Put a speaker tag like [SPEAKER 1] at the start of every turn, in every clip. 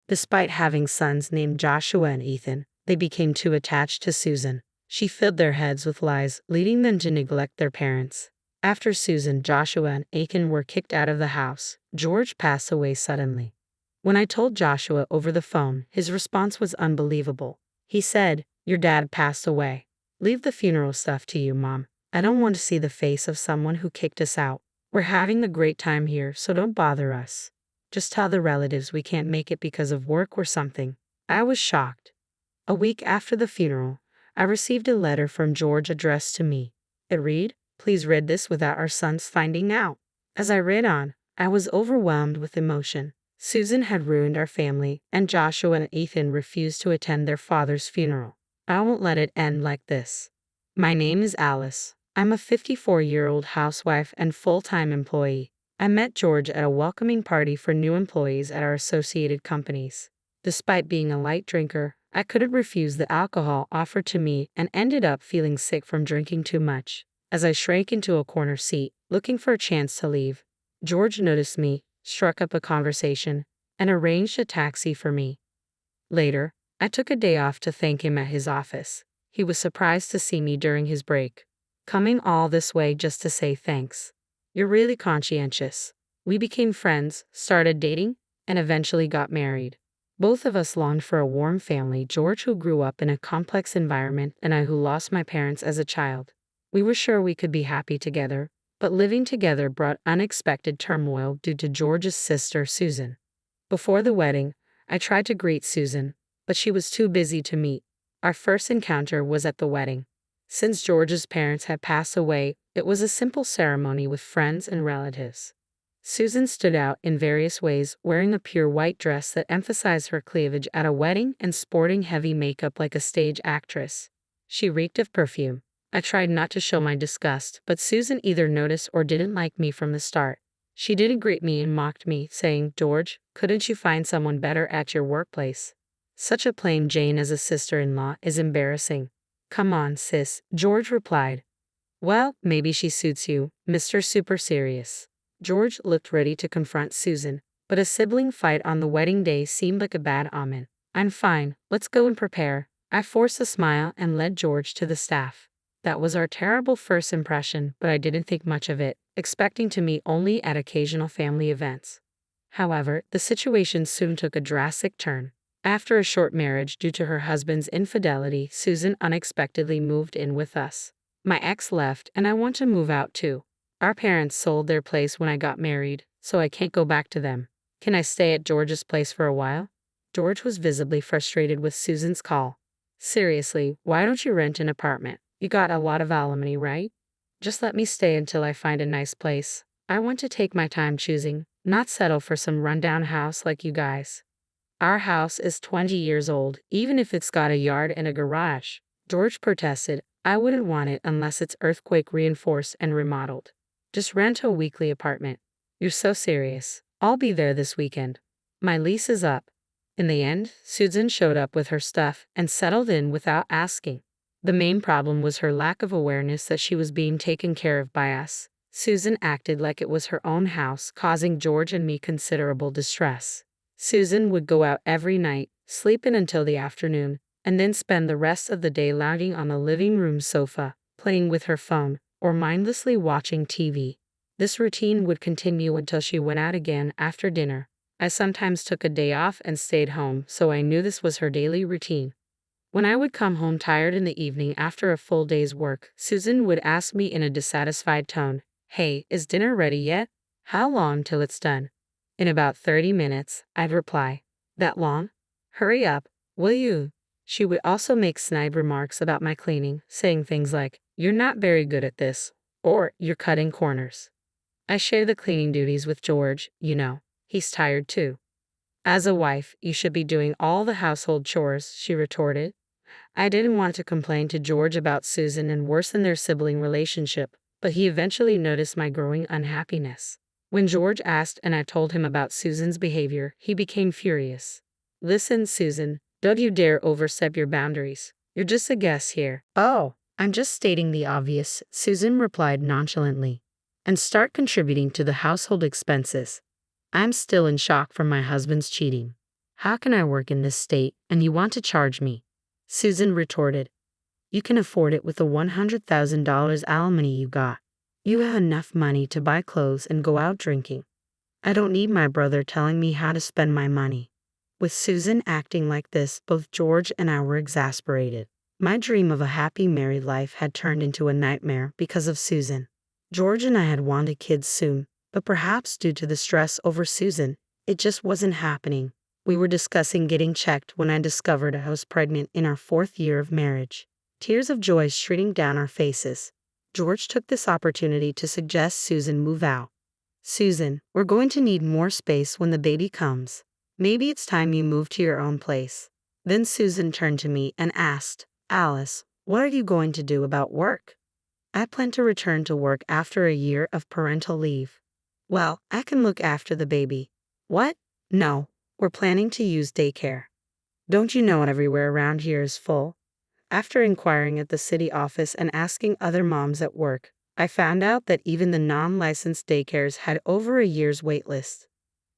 [SPEAKER 1] Despite having sons named Joshua and Ethan, they became too attached to Susan. She filled their heads with lies, leading them to neglect their parents. After Susan, Joshua, and Ethan were kicked out of the house, George passed away suddenly. When I told Joshua over the phone, his response was unbelievable. He said, "Your dad passed away. Leave the funeral stuff to you, Mom. I don't want to see the face of someone who kicked us out. We're having a great time here, so don't bother us. Just tell the relatives we can't make it because of work or something." I was shocked. A week after the funeral, I received a letter from George addressed to me. It read, "Please read this without our sons finding out." As I read on, I was overwhelmed with emotion. Susan had ruined our family, and Joshua and Ethan refused to attend their father's funeral. I won't let it end like this. My name is Alice. I'm a 54-year-old housewife and full-time employee. I met George at a welcoming party for new employees at our associated companies. Despite being a light drinker, I couldn't refuse the alcohol offered to me and ended up feeling sick from drinking too much. As I shrank into a corner seat, looking for a chance to leave, George noticed me, struck up a conversation, and arranged a taxi for me. Later, I took a day off to thank him at his office. He was surprised to see me during his break. "Coming all this way just to say thanks. You're really conscientious." We became friends, started dating, and eventually got married. Both of us longed for a warm family, George who grew up in a complex environment and I who lost my parents as a child. We were sure we could be happy together, but living together brought unexpected turmoil due to George's sister, Susan. Before the wedding, I tried to greet Susan, but she was too busy to meet. Our first encounter was at the wedding. Since George's parents had passed away, it was a simple ceremony with friends and relatives. Susan stood out in various ways, wearing a pure white dress that emphasized her cleavage at a wedding and sporting heavy makeup like a stage actress. She reeked of perfume. I tried not to show my disgust, but Susan either noticed or didn't like me from the start. She didn't greet me and mocked me, saying, "George, couldn't you find someone better at your workplace? Such a plain Jane as a sister-in-law is embarrassing." "Come on, sis," George replied. "Well, maybe she suits you, Mr. Super Serious." George looked ready to confront Susan, but a sibling fight on the wedding day seemed like a bad omen. "I'm fine, let's go and prepare." I forced a smile and led George to the staff. That was our terrible first impression, but I didn't think much of it, expecting to meet only at occasional family events. However, the situation soon took a drastic turn. After a short marriage due to her husband's infidelity, Susan unexpectedly moved in with us. My ex left, and I want to move out too. Our parents sold their place when I got married, so I can't go back to them. Can I stay at George's place for a while? George was visibly frustrated with Susan's call. "Seriously, why don't you rent an apartment? You got a lot of alimony, right? Just let me stay until I find a nice place. I want to take my time choosing, not settle for some rundown house like you guys. Our house is 20 years old, even if it's got a yard and a garage." George protested. "I wouldn't want it unless it's earthquake reinforced and remodeled. Just rent a weekly apartment." "You're so serious. I'll be there this weekend. My lease is up." In the end, Susan showed up with her stuff and settled in without asking. The main problem was her lack of awareness that she was being taken care of by us. Susan acted like it was her own house, causing George and me considerable distress. Susan would go out every night, sleep in until the afternoon, and then spend the rest of the day lounging on the living room sofa, playing with her phone, or mindlessly watching TV. This routine would continue until she went out again after dinner. I sometimes took a day off and stayed home, so I knew this was her daily routine. When I would come home tired in the evening after a full day's work, Susan would ask me in a dissatisfied tone, "Hey, is dinner ready yet? How long till it's done?" "In about 30 minutes, I'd reply. "That long? Hurry up, will you?" She would also make snide remarks about my cleaning, saying things like, "You're not very good at this," or "You're cutting corners." I share the cleaning duties with George, you know. He's tired too. "As a wife, you should be doing all the household chores," she retorted. I didn't want to complain to George about Susan and worsen their sibling relationship, but he eventually noticed my growing unhappiness. When George asked and I told him about Susan's behavior, he became furious. "Listen, Susan, don't you dare overstep your boundaries. You're just a guest here." "Oh, I'm just stating the obvious," Susan replied nonchalantly. "And start contributing to the household expenses." I'm still in shock from my husband's cheating. How can I work in this state and you want to charge me? Susan retorted. You can afford it with the $100,000 alimony you got. You have enough money to buy clothes and go out drinking. I don't need my brother telling me how to spend my money. With Susan acting like this, both George and I were exasperated. My dream of a happy married life had turned into a nightmare because of Susan. George and I had wanted kids soon, but perhaps due to the stress over Susan, it just wasn't happening. We were discussing getting checked when I discovered I was pregnant in our 4th year of marriage. Tears of joy streaming down our faces. George took this opportunity to suggest Susan move out. Susan, we're going to need more space when the baby comes. Maybe it's time you move to your own place. Then Susan turned to me and asked, Alice, what are you going to do about work? I plan to return to work after a year of parental leave. Well, I can look after the baby. What? No, we're planning to use daycare. Don't you know everywhere around here is full? After inquiring at the city office and asking other moms at work, I found out that even the non-licensed daycares had over a year's wait list.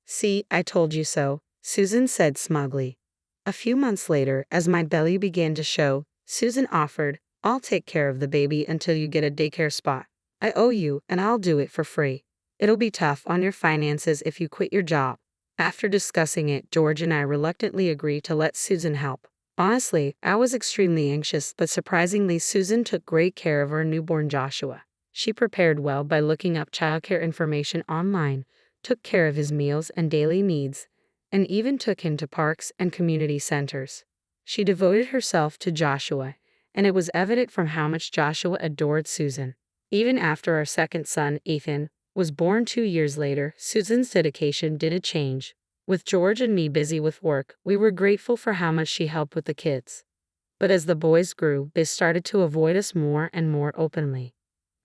[SPEAKER 1] See, I told you so, Susan said smugly. A few months later, as my belly began to show, Susan offered, I'll take care of the baby until you get a daycare spot. I owe you, and I'll do it for free. It'll be tough on your finances if you quit your job. After discussing it, George and I reluctantly agreed to let Susan help. Honestly, I was extremely anxious, but surprisingly, Susan took great care of our newborn Joshua. She prepared well by looking up childcare information online, took care of his meals and daily needs, and even took him to parks and community centers. She devoted herself to Joshua, and it was evident from how much Joshua adored Susan. Even after our second son, Ethan, was born 2 years later, Susan's dedication didn't change. With George and me busy with work, we were grateful for how much she helped with the kids. But as the boys grew, they started to avoid us more and more openly.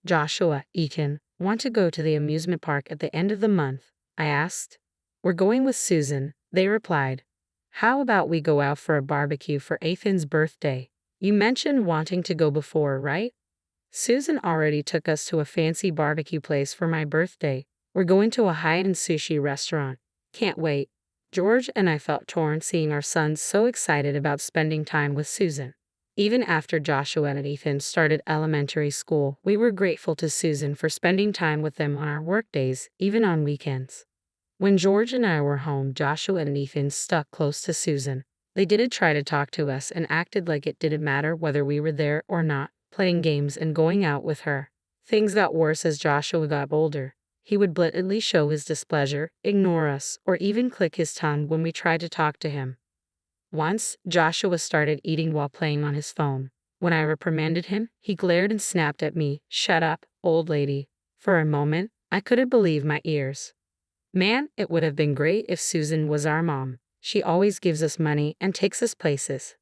[SPEAKER 1] Joshua, Ethan, want to go to the amusement park at the end of the month? I asked. We're going with Susan, they replied. How about we go out for a barbecue for Ethan's birthday? You mentioned wanting to go before, right? Susan already took us to a fancy barbecue place for my birthday. We're going to a high-end sushi restaurant. Can't wait. George and I felt torn seeing our sons so excited about spending time with Susan. Even after Joshua and Ethan started elementary school, we were grateful to Susan for spending time with them on our workdays, even on weekends. When George and I were home, Joshua and Ethan stuck close to Susan. They didn't try to talk to us and acted like it didn't matter whether we were there or not, playing games and going out with her. Things got worse as Joshua got older. He would blatantly show his displeasure, ignore us, or even click his tongue when we tried to talk to him. Once, Joshua started eating while playing on his phone. When I reprimanded him, he glared and snapped at me, "Shut up, old lady." For a moment, I couldn't believe my ears. Man, it would have been great if Susan was our mom. She always gives us money and takes us places.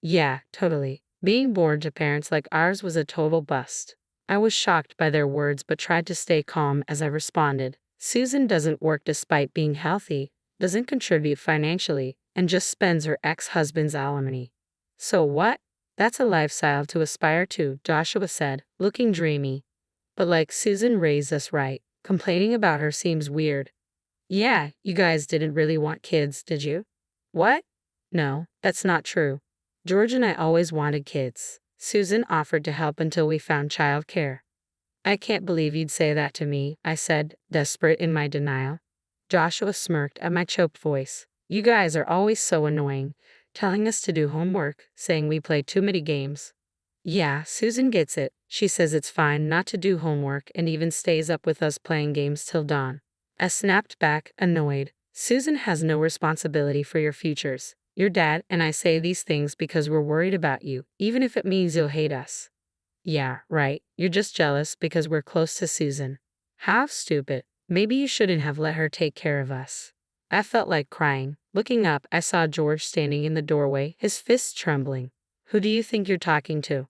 [SPEAKER 1] Yeah, totally. Being born to parents like ours was a total bust. I was shocked by their words but tried to stay calm as I responded. Susan doesn't work despite being healthy, doesn't contribute financially, and just spends her ex-husband's alimony. So what? That's a lifestyle to aspire to, Joshua said, looking dreamy. But like Susan raised us right, complaining about her seems weird. Yeah, you guys didn't really want kids, did you? What? No, that's not true. George and I always wanted kids. Susan offered to help until we found childcare. I can't believe you'd say that to me, I said, desperate in my denial. Joshua smirked at my choked voice. You guys are always so annoying, telling us to do homework, saying we play too many games. Yeah, Susan gets it. She says it's fine not to do homework and even stays up with us playing games till dawn. I snapped back, annoyed. Susan has no responsibility for your futures. Your dad and I say these things because we're worried about you, even if it means you'll hate us. Yeah, right. You're just jealous because we're close to Susan. How stupid. Maybe you shouldn't have let her take care of us. I felt like crying. Looking up, I saw George standing in the doorway, his fists trembling. Who do you think you're talking to?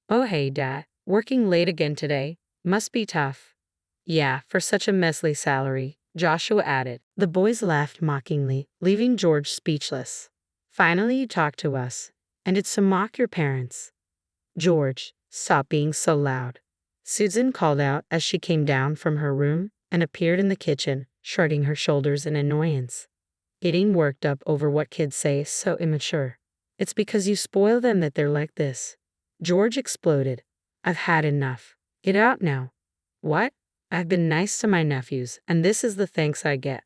[SPEAKER 1] Oh hey, Dad. Working late again today. Must be tough. Yeah, for such a measly salary, Joshua added. The boys laughed mockingly, leaving George speechless. Finally you talk to us. And it's to mock your parents. George, stop being so loud. Susan called out as she came down from her room and appeared in the kitchen, shrugging her shoulders in annoyance. Getting worked up over what kids say is so immature. It's because you spoil them that they're like this. George exploded. I've had enough. Get out now. What? I've been nice to my nephews, and this is the thanks I get.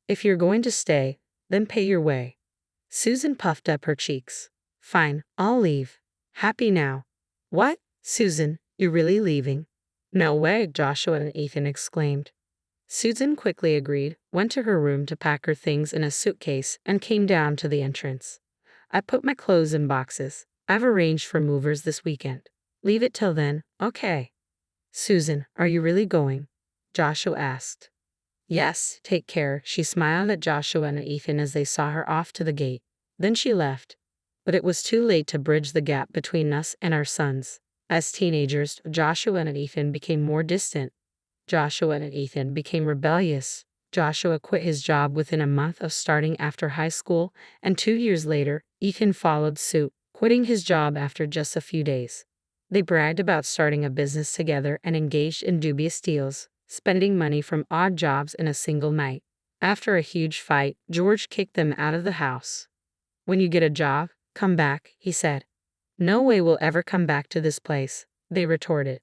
[SPEAKER 1] If you're going to stay, then pay your way. Susan puffed up her cheeks. Fine, I'll leave. Happy now. What? Susan, you're really leaving? No way, Joshua and Ethan exclaimed. Susan quickly agreed, went to her room to pack her things in a suitcase, and came down to the entrance. I put my clothes in boxes. I've arranged for movers this weekend. Leave it till then, okay? Susan, are you really going? Joshua asked. Yes, take care. She smiled at Joshua and Ethan as they saw her off to the gate. Then she left. But it was too late to bridge the gap between us and our sons. As teenagers, Joshua and Ethan became more distant. Joshua and Ethan became rebellious. Joshua quit his job within a month of starting after high school, and 2 years later, Ethan followed suit, quitting his job after just a few days. They bragged about starting a business together and engaged in dubious deals, spending money from odd jobs in a single night. After a huge fight, George kicked them out of the house. When you get a job, come back, he said. No way we'll ever come back to this place, they retorted.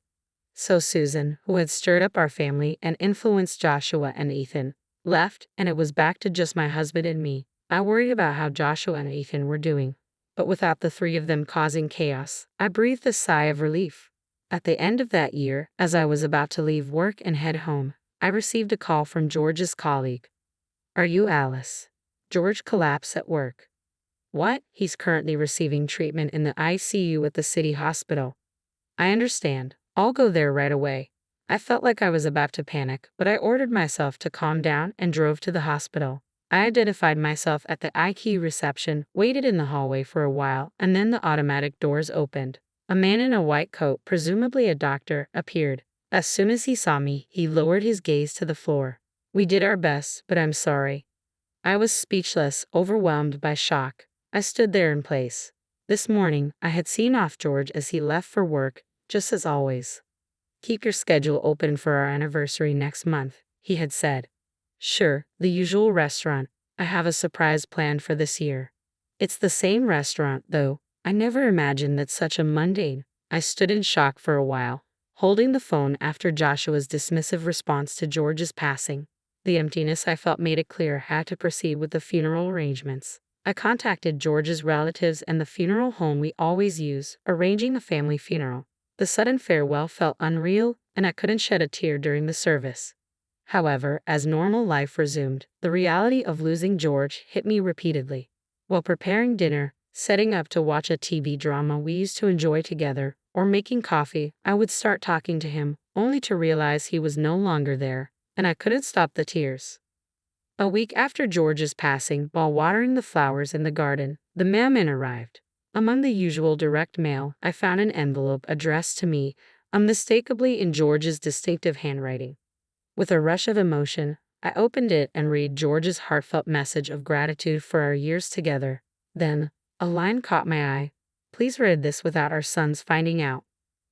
[SPEAKER 1] So Susan, who had stirred up our family and influenced Joshua and Ethan, left, and it was back to just my husband and me. I worried about how Joshua and Ethan were doing, but without the three of them causing chaos, I breathed a sigh of relief. At the end of that year, as I was about to leave work and head home, I received a call from George's colleague. Are you Alice? George collapsed at work. What? He's currently receiving treatment in the ICU at the city hospital. I understand. I'll go there right away. I felt like I was about to panic, but I ordered myself to calm down and drove to the hospital. I identified myself at the IQ reception, waited in the hallway for a while, and then the automatic doors opened. A man in a white coat, presumably a doctor, appeared. As soon as he saw me, he lowered his gaze to the floor. We did our best, but I'm sorry. I was speechless, overwhelmed by shock. I stood there in place. This morning, I had seen off George as he left for work, just as always. Keep your schedule open for our anniversary next month, he had said. Sure, the usual restaurant. I have a surprise planned for this year. It's the same restaurant, though. I never imagined that such a mundane. I stood in shock for a while, holding the phone after Joshua's dismissive response to George's passing. The emptiness I felt made it clear I had to proceed with the funeral arrangements. I contacted George's relatives and the funeral home we always use, arranging a family funeral. The sudden farewell felt unreal, and I couldn't shed a tear during the service. However, as normal life resumed, the reality of losing George hit me repeatedly. While preparing dinner, setting up to watch a TV drama we used to enjoy together, or making coffee, I would start talking to him, only to realize he was no longer there, and I couldn't stop the tears. A week after George's passing, while watering the flowers in the garden, the mailman arrived. Among the usual direct mail, I found an envelope addressed to me, unmistakably in George's distinctive handwriting. With a rush of emotion, I opened it and read George's heartfelt message of gratitude for our years together. Then, a line caught my eye. Please read this without our sons finding out.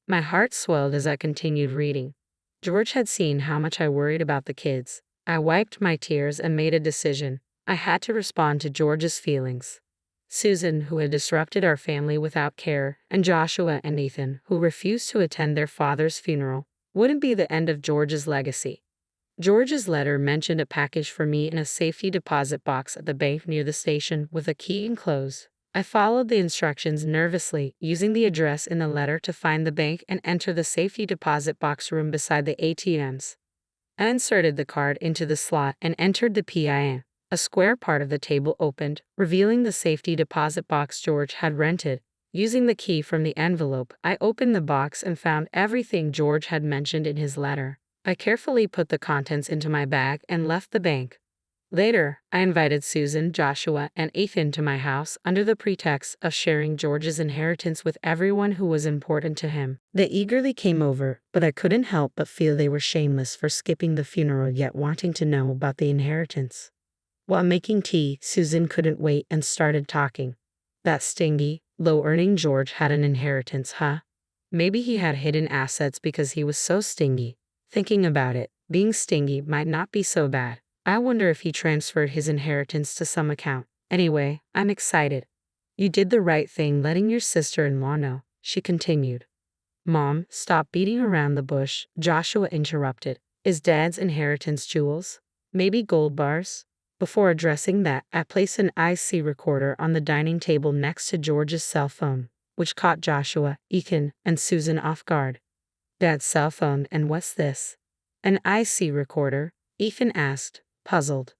[SPEAKER 1] My heart swelled as I continued reading. George had seen how much I worried about the kids. I wiped my tears and made a decision. I had to respond to George's feelings. Susan, who had disrupted our family without care, and Joshua and Ethan, who refused to attend their father's funeral, wouldn't be the end of George's legacy. George's letter mentioned a package for me in a safety deposit box at the bank near the station with a key enclosed. I followed the instructions nervously, using the address in the letter to find the bank and enter the safety deposit box room beside the ATMs. I inserted the card into the slot and entered the PIN. A square part of the table opened, revealing the safety deposit box George had rented. Using the key from the envelope, I opened the box and found everything George had mentioned in his letter. I carefully put the contents into my bag and left the bank. Later, I invited Susan, Joshua, and Ethan to my house under the pretext of sharing George's inheritance with everyone who was important to him. They eagerly came over, but I couldn't help but feel they were shameless for skipping the funeral yet wanting to know about the inheritance. While making tea, Susan couldn't wait and started talking. That stingy, low-earning George had an inheritance, huh? Maybe he had hidden assets because he was so stingy. Thinking about it, being stingy might not be so bad. I wonder if he transferred his inheritance to some account. Anyway, I'm excited. You did the right thing letting your sister-in-law know, she continued. Mom, stop beating around the bush, Joshua interrupted. Is Dad's inheritance jewels? Maybe gold bars? Before addressing that, I placed an IC recorder on the dining table next to George's cell phone, which caught Joshua, Ethan, and Susan off guard. Dad's cell phone, and what's this? An IC recorder? Ethan asked, puzzled.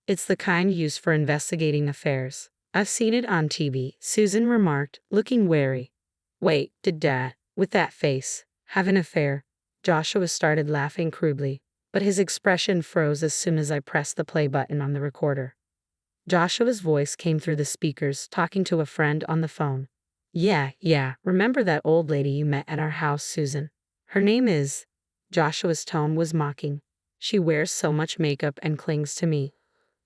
[SPEAKER 1] It's the kind used for investigating affairs. I've seen it on TV, Susan remarked, looking wary. Wait, did Dad, with that face, have an affair? Joshua started laughing crudely, but his expression froze as soon as I pressed the play button on the recorder. Joshua's voice came through the speakers, talking to a friend on the phone. Yeah, remember that old lady you met at our house, Susan? Her name is... Joshua's tone was mocking. She wears so much makeup and clings to me,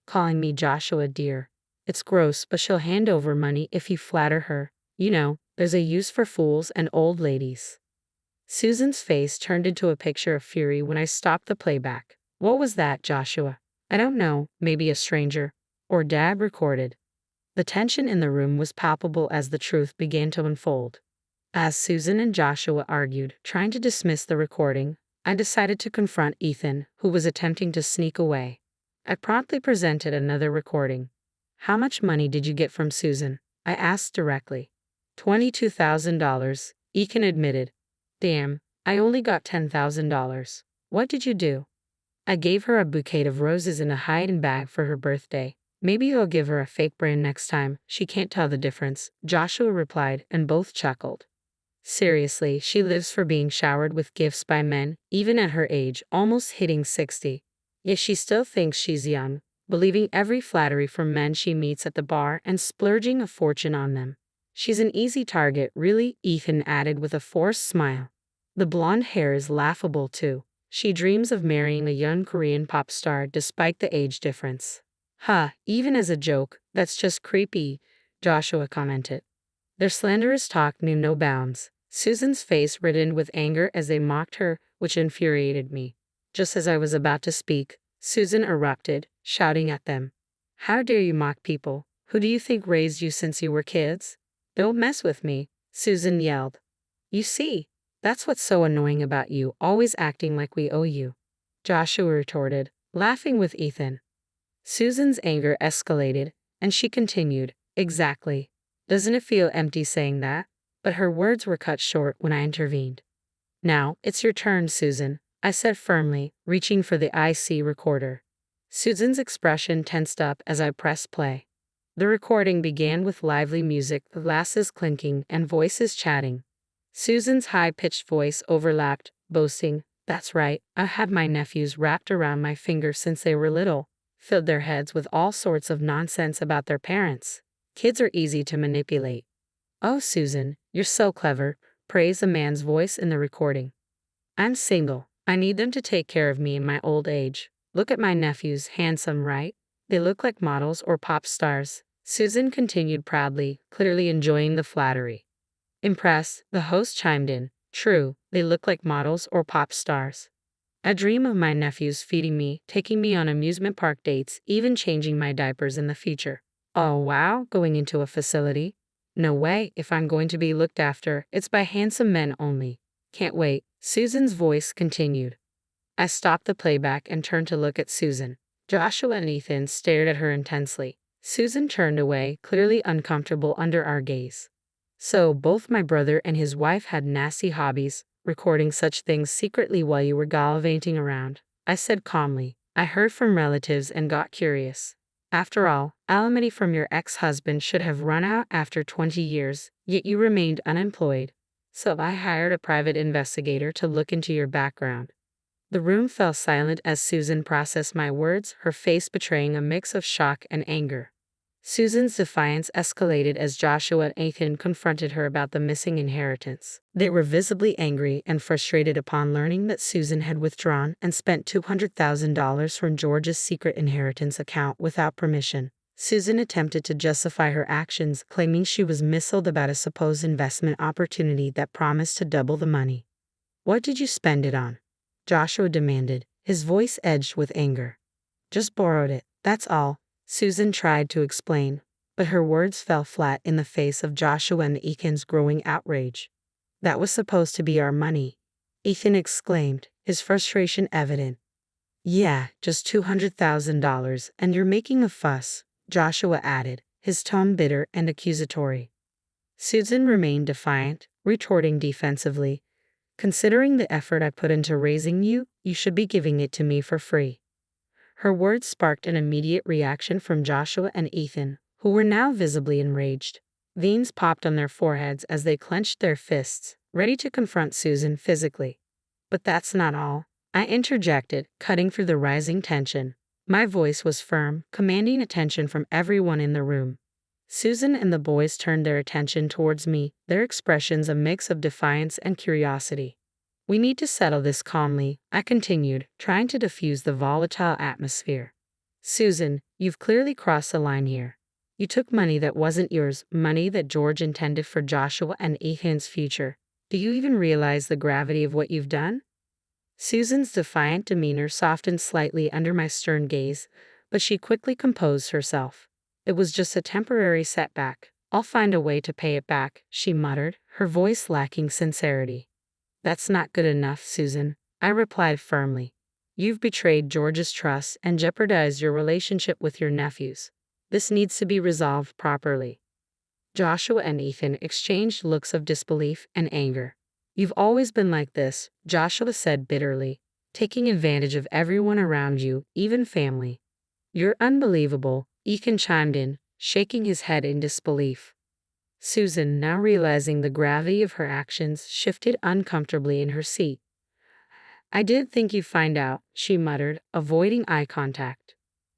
[SPEAKER 1] calling me Joshua dear. It's gross, but she'll hand over money if you flatter her. You know, there's a use for fools and old ladies. Susan's face turned into a picture of fury when I stopped the playback. What was that, Joshua? I don't know, maybe a stranger. Or Dad recorded. The tension in the room was palpable as the truth began to unfold. As Susan and Joshua argued, trying to dismiss the recording, I decided to confront Ethan, who was attempting to sneak away. I promptly presented another recording. How much money did you get from Susan? I asked directly. $22,000, Ethan admitted. Damn, I only got $10,000. What did you do? I gave her a bouquet of roses in a hiding bag for her birthday. Maybe you'll give her a fake brand next time. She can't tell the difference, Joshua replied, and both chuckled. Seriously, she lives for being showered with gifts by men, even at her age, almost hitting 60. Yet she still thinks she's young, believing every flattery from men she meets at the bar and splurging a fortune on them. She's an easy target, really, Ethan added with a forced smile. The blonde hair is laughable too. She dreams of marrying a young Korean pop star despite the age difference. Even as a joke, that's just creepy, Joshua commented. Their slanderous talk knew no bounds. Susan's face reddened with anger as they mocked her, which infuriated me. Just as I was about to speak, Susan erupted, shouting at them. How dare you mock people? Who do you think raised you since you were kids? Don't mess with me, Susan yelled. You see, that's what's so annoying about you, always acting like we owe you, Joshua retorted, laughing with Ethan. Susan's anger escalated, and she continued, exactly. Doesn't it feel empty saying that? But her words were cut short when I intervened. Now, it's your turn, Susan, I said firmly, reaching for the IC recorder. Susan's expression tensed up as I pressed play. The recording began with lively music, glasses clinking, and voices chatting. Susan's high-pitched voice overlapped, boasting, That's right, I had my nephews wrapped around my finger since they were little, filled their heads with all sorts of nonsense about their parents. Kids are easy to manipulate. Oh, Susan, you're so clever, praised a man's voice in the recording. I'm single. I need them to take care of me in my old age. Look at my nephews, handsome, right? They look like models or pop stars. Susan continued proudly, clearly enjoying the flattery. Impressed, the host chimed in. True, they look like models or pop stars. I dream of my nephews feeding me, taking me on amusement park dates, even changing my diapers in the future. Oh wow, going into a facility? No way, if I'm going to be looked after, it's by handsome men only. Can't wait, Susan's voice continued. I stopped the playback and turned to look at Susan. Joshua and Ethan stared at her intensely. Susan turned away, clearly uncomfortable under our gaze. So, both my brother and his wife had nasty hobbies, recording such things secretly while you were gallivanting around, I said calmly. I heard from relatives and got curious. After all, alimony from your ex-husband should have run out after 20 years, yet you remained unemployed. So I hired a private investigator to look into your background. The room fell silent as Susan processed my words, her face betraying a mix of shock and anger. Susan's defiance escalated as Joshua and Ethan confronted her about the missing inheritance. They were visibly angry and frustrated upon learning that Susan had withdrawn and spent $200,000 from George's secret inheritance account without permission. Susan attempted to justify her actions, claiming she was misled about a supposed investment opportunity that promised to double the money. What did you spend it on? Joshua demanded, his voice edged with anger. Just borrowed it, that's all, Susan tried to explain, but her words fell flat in the face of Joshua and Ethan's growing outrage. That was supposed to be our money, Ethan exclaimed, his frustration evident. Yeah, just $200,000, and you're making a fuss, Joshua added, his tone bitter and accusatory. Susan remained defiant, retorting defensively. Considering the effort I put into raising you, you should be giving it to me for free. Her words sparked an immediate reaction from Joshua and Ethan, who were now visibly enraged. Veins popped on their foreheads as they clenched their fists, ready to confront Susan physically. But that's not all, I interjected, cutting through the rising tension. My voice was firm, commanding attention from everyone in the room. Susan and the boys turned their attention towards me, their expressions a mix of defiance and curiosity. We need to settle this calmly, I continued, trying to diffuse the volatile atmosphere. Susan, you've clearly crossed the line here. You took money that wasn't yours, money that George intended for Joshua and Ethan's future. Do you even realize the gravity of what you've done? Susan's defiant demeanor softened slightly under my stern gaze, but she quickly composed herself. It was just a temporary setback. I'll find a way to pay it back, she muttered, her voice lacking sincerity. That's not good enough, Susan, I replied firmly. You've betrayed George's trust and jeopardized your relationship with your nephews. This needs to be resolved properly. Joshua and Ethan exchanged looks of disbelief and anger. You've always been like this, Joshua said bitterly, taking advantage of everyone around you, even family. You're unbelievable, Ethan chimed in, shaking his head in disbelief. Susan, now realizing the gravity of her actions, shifted uncomfortably in her seat. I did think you'd find out, she muttered, avoiding eye contact.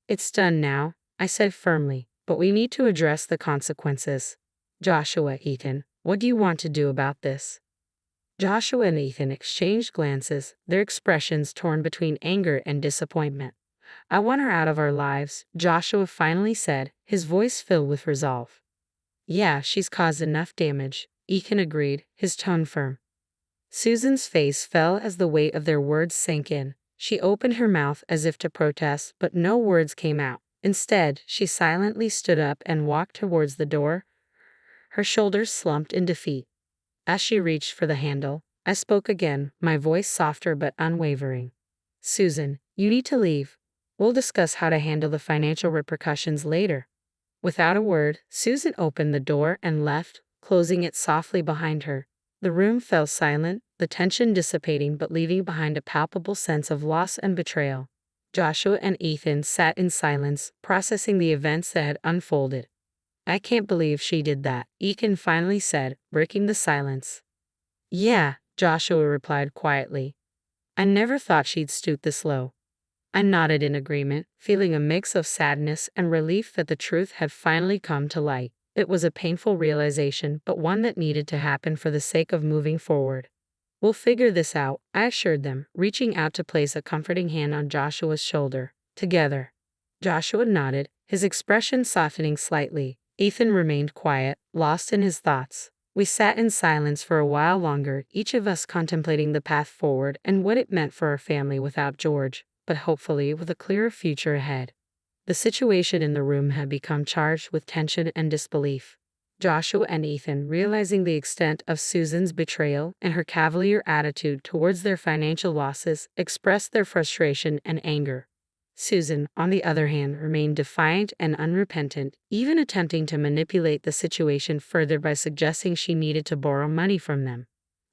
[SPEAKER 1] It's done now, I said firmly, but we need to address the consequences. Joshua, Ethan, what do you want to do about this? Joshua and Ethan exchanged glances, their expressions torn between anger and disappointment. I want her out of our lives, Joshua finally said, his voice filled with resolve. Yeah, she's caused enough damage, Ethan agreed, his tone firm. Susan's face fell as the weight of their words sank in. She opened her mouth as if to protest, but no words came out. Instead, she silently stood up and walked towards the door, her shoulders slumped in defeat. As she reached for the handle, I spoke again, my voice softer but unwavering. Susan, you need to leave. We'll discuss how to handle the financial repercussions later. Without a word, Susan opened the door and left, closing it softly behind her. The room fell silent, the tension dissipating but leaving behind a palpable sense of loss and betrayal. Joshua and Ethan sat in silence, processing the events that had unfolded. I can't believe she did that, Ethan finally said, breaking the silence. Yeah, Joshua replied quietly. I never thought she'd stoop this low. I nodded in agreement, feeling a mix of sadness and relief that the truth had finally come to light. It was a painful realization, but one that needed to happen for the sake of moving forward. We'll figure this out, I assured them, reaching out to place a comforting hand on Joshua's shoulder. Together. Joshua nodded, his expression softening slightly. Ethan remained quiet, lost in his thoughts. We sat in silence for a while longer, each of us contemplating the path forward and what it meant for our family without George, but hopefully with a clearer future ahead. The situation in the room had become charged with tension and disbelief. Joshua and Ethan, realizing the extent of Susan's betrayal and her cavalier attitude towards their financial losses, expressed their frustration and anger. Susan, on the other hand, remained defiant and unrepentant, even attempting to manipulate the situation further by suggesting she needed to borrow money from them.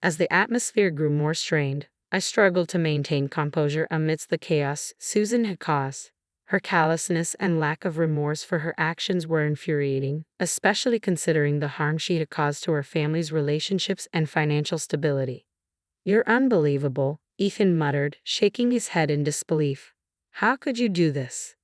[SPEAKER 1] As the atmosphere grew more strained, I struggled to maintain composure amidst the chaos Susan had caused. Her callousness and lack of remorse for her actions were infuriating, especially considering the harm she had caused to her family's relationships and financial stability. You're unbelievable, Ethan muttered, shaking his head in disbelief. How could you do this?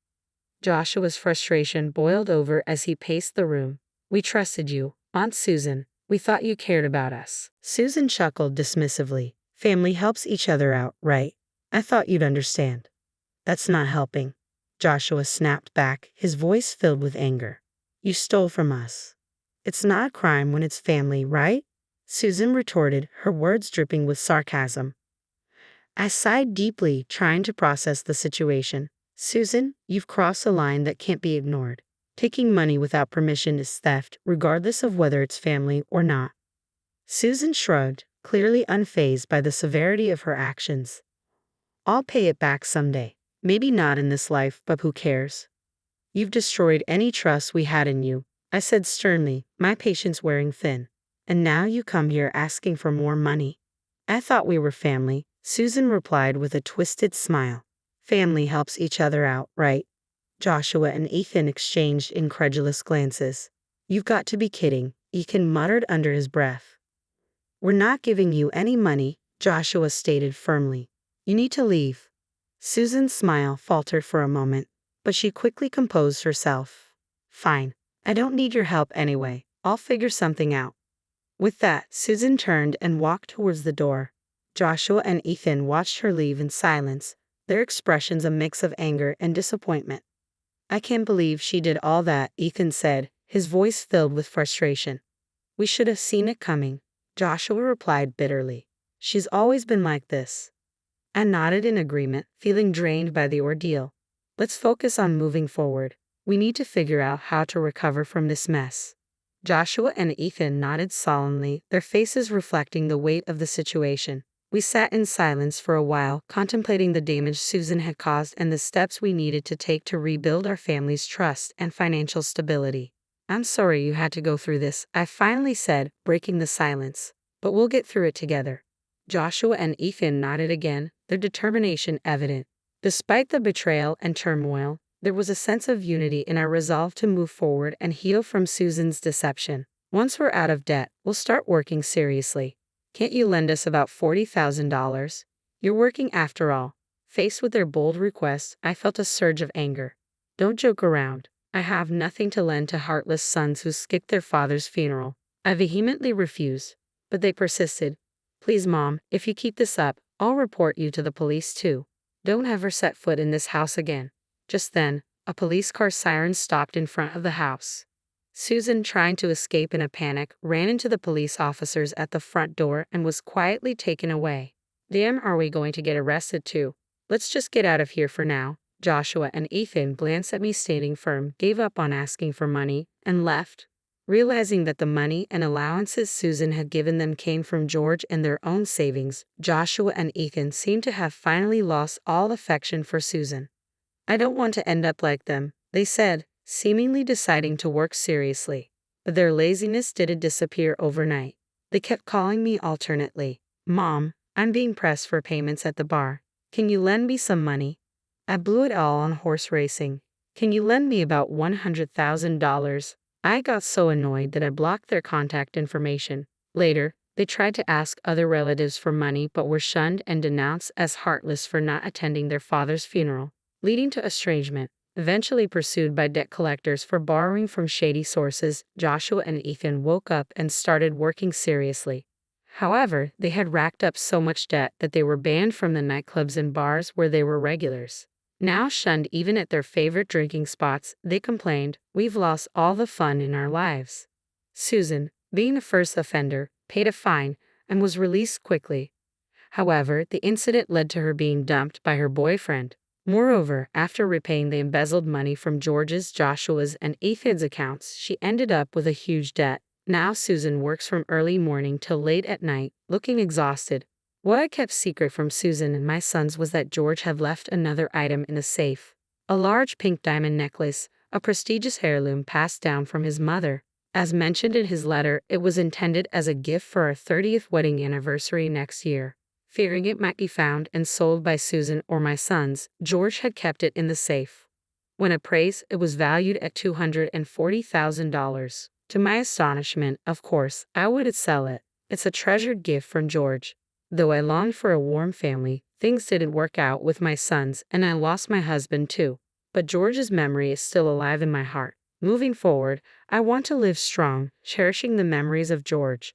[SPEAKER 1] Joshua's frustration boiled over as he paced the room. We trusted you, Aunt Susan. We thought you cared about us. Susan chuckled dismissively. Family helps each other out, right? I thought you'd understand. That's not helping. Joshua snapped back, his voice filled with anger. You stole from us. It's not a crime when it's family, right? Susan retorted, her words dripping with sarcasm. I sighed deeply, trying to process the situation. Susan, you've crossed a line that can't be ignored. Taking money without permission is theft, regardless of whether it's family or not. Susan shrugged, clearly unfazed by the severity of her actions. I'll pay it back someday. Maybe not in this life, but who cares? You've destroyed any trust we had in you, I said sternly, my patience wearing thin. And now you come here asking for more money. I thought we were family, Susan replied with a twisted smile. Family helps each other out, right? Joshua and Ethan exchanged incredulous glances. You've got to be kidding, Ethan muttered under his breath. We're not giving you any money, Joshua stated firmly. You need to leave. Susan's smile faltered for a moment, but she quickly composed herself. Fine. I don't need your help anyway. I'll figure something out. With that, Susan turned and walked towards the door. Joshua and Ethan watched her leave in silence, their expressions a mix of anger and disappointment. I can't believe she did all that, Ethan said, his voice filled with frustration. We should have seen it coming, Joshua replied bitterly. She's always been like this. I nodded in agreement, feeling drained by the ordeal. Let's focus on moving forward. We need to figure out how to recover from this mess. Joshua and Ethan nodded solemnly, their faces reflecting the weight of the situation. We sat in silence for a while, contemplating the damage Susan had caused and the steps we needed to take to rebuild our family's trust and financial stability. I'm sorry you had to go through this, I finally said, breaking the silence. But we'll get through it together. Joshua and Ethan nodded again, their determination evident. Despite the betrayal and turmoil, there was a sense of unity in our resolve to move forward and heal from Susan's deception. Once we're out of debt, we'll start working seriously. Can't you lend us about $40,000? You're working after all. Faced with their bold request, I felt a surge of anger. Don't joke around. I have nothing to lend to heartless sons who skipped their father's funeral. I vehemently refused, but they persisted. Please, Mom, if you keep this up, I'll report you to the police too. Don't ever set foot in this house again. Just then, a police car siren stopped in front of the house. Susan, trying to escape in a panic, ran into the police officers at the front door and was quietly taken away. Damn, are we going to get arrested too? Let's just get out of here for now. Joshua and Ethan glanced at me, standing firm, gave up on asking for money, and left. Realizing that the money and allowances Susan had given them came from George and their own savings, Joshua and Ethan seemed to have finally lost all affection for Susan. I don't want to end up like them, they said, seemingly deciding to work seriously. But their laziness didn't disappear overnight. They kept calling me alternately. Mom, I'm being pressed for payments at the bar. Can you lend me some money? I blew it all on horse racing. Can you lend me about $100,000? I got so annoyed that I blocked their contact information. Later, they tried to ask other relatives for money but were shunned and denounced as heartless for not attending their father's funeral, leading to estrangement. Eventually pursued by debt collectors for borrowing from shady sources, Joshua and Ethan woke up and started working seriously. However, they had racked up so much debt that they were banned from the nightclubs and bars where they were regulars. Now shunned even at their favorite drinking spots, they complained, "We've lost all the fun in our lives." Susan, being the first offender, paid a fine and was released quickly. However, the incident led to her being dumped by her boyfriend. Moreover, after repaying the embezzled money from George's, Joshua's, and Ethan's accounts, she ended up with a huge debt. Now Susan works from early morning till late at night, looking exhausted. What I kept secret from Susan and my sons was that George had left another item in the safe. A large pink diamond necklace, a prestigious heirloom passed down from his mother. As mentioned in his letter, it was intended as a gift for our 30th wedding anniversary next year. Fearing it might be found and sold by Susan or my sons, George had kept it in the safe. When appraised, it was valued at $240,000. To my astonishment, of course, I wouldn't sell it. It's a treasured gift from George. Though I longed for a warm family, things didn't work out with my sons and I lost my husband too. But George's memory is still alive in my heart. Moving forward, I want to live strong, cherishing the memories of George.